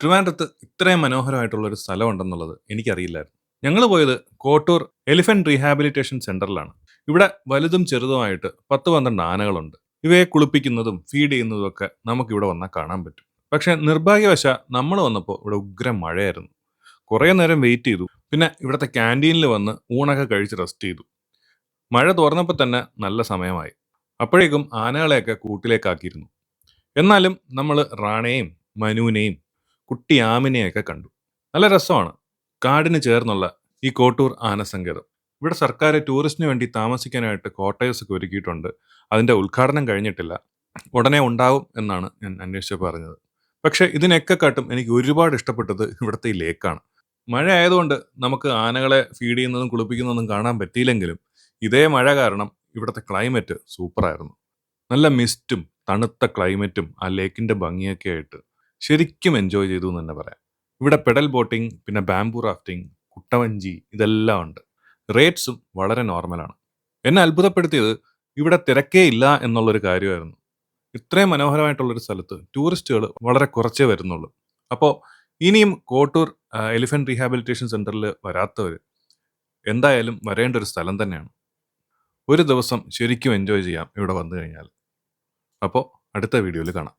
ട്രിവാൻഡ്രത്ത് ഇത്രയും മനോഹരമായിട്ടുള്ള ഒരു സ്ഥലം ഉണ്ടെന്നുള്ളത് എനിക്കറിയില്ലായിരുന്നു. ഞങ്ങൾ പോയത് കോട്ടൂർ എലിഫന്റ് റീഹാബിലിറ്റേഷൻ സെന്ററിലാണ്. ഇവിടെ വലുതും ചെറുതുമായിട്ട് 10-12 ആനകളുണ്ട്. ഇവയെ കുളിപ്പിക്കുന്നതും ഫീഡ് ചെയ്യുന്നതും ഒക്കെ നമുക്കിവിടെ വന്നാൽ കാണാൻ പറ്റും. പക്ഷെ നിർഭാഗ്യവശാൽ നമ്മൾ വന്നപ്പോൾ ഇവിടെ ഉഗ്രം മഴയായിരുന്നു. കുറേ നേരം വെയിറ്റ് ചെയ്തു. പിന്നെ ഇവിടുത്തെ ക്യാൻറ്റീനിൽ വന്ന് ഊണൊക്കെ കഴിച്ച് റെസ്റ്റ് ചെയ്തു. മഴ തോർന്നപ്പോൾ തന്നെ നല്ല സമയമായി. അപ്പോഴേക്കും ആനകളെയൊക്കെ കൂട്ടിലേക്കാക്കിയിരുന്നു. എന്നാലും നമ്മൾ റാണയെയും മനുവിനെയും കുട്ടി ആമിനെയൊക്കെ കണ്ടു. നല്ല രസമാണ്. കാടിന് ചേർന്നുള്ള ഈ കോട്ടൂർ ആനസങ്കേതം. ഇവിടെ സർക്കാർ ടൂറിസ്റ്റിന് വേണ്ടി താമസിക്കാനായിട്ട് ക്വാർട്ടേഴ്സ് ഒക്കെ ഒരുക്കിയിട്ടുണ്ട്. അതിൻ്റെ ഉദ്ഘാടനം കഴിഞ്ഞിട്ടില്ല. ഉടനെ ഉണ്ടാവും എന്നാണ് ഞാൻ അന്വേഷിച്ച് പറഞ്ഞത്. പക്ഷേ ഇതിനൊക്കെ കാട്ടും എനിക്ക് ഒരുപാട് ഇഷ്ടപ്പെട്ടത് ഇവിടുത്തെ ഈ ലേക്കാണ്. മഴ ആയതുകൊണ്ട് നമുക്ക് ആനകളെ ഫീഡ് ചെയ്യുന്നതും കുളിപ്പിക്കുന്നതൊന്നും കാണാൻ പറ്റിയില്ലെങ്കിലും ഇതേ മഴ കാരണം ഇവിടുത്തെ ക്ലൈമറ്റ് സൂപ്പറായിരുന്നു. നല്ല മിസ്റ്റും തണുത്ത ക്ലൈമറ്റും ആ ലേക്കിൻ്റെ ഭംഗിയൊക്കെ ആയിട്ട് ശരിക്കും എൻജോയ് ചെയ്തു എന്ന് തന്നെ പറയാം. ഇവിടെ പെഡൽ ബോട്ടിംഗ്, പിന്നെ ബാംബു റാഫ്റ്റിംഗ്, കുട്ടവഞ്ചി ഇതെല്ലാം ഉണ്ട്. റേറ്റ്സും വളരെ നോർമലാണ്. എന്നെ അത്ഭുതപ്പെടുത്തിയത് ഇവിടെ തിരക്കേ ഇല്ല എന്നുള്ളൊരു കാര്യമായിരുന്നു. ഇത്രയും മനോഹരമായിട്ടുള്ളൊരു സ്ഥലത്ത് ടൂറിസ്റ്റുകൾ വളരെ കുറച്ചേ വരുന്നുള്ളൂ. അപ്പോൾ ഇനിയും കോട്ടൂർ എലിഫന്റ് റീഹാബിലിറ്റേഷൻ സെന്ററിൽ വരാത്തവർ എന്തായാലും വരേണ്ട ഒരു സ്ഥലം തന്നെയാണ്. ഒരു ദിവസം ശരിക്കും എൻജോയ് ചെയ്യാം ഇവിടെ വന്നു കഴിഞ്ഞാൽ. അപ്പോൾ അടുത്ത വീഡിയോയിൽ കാണാം.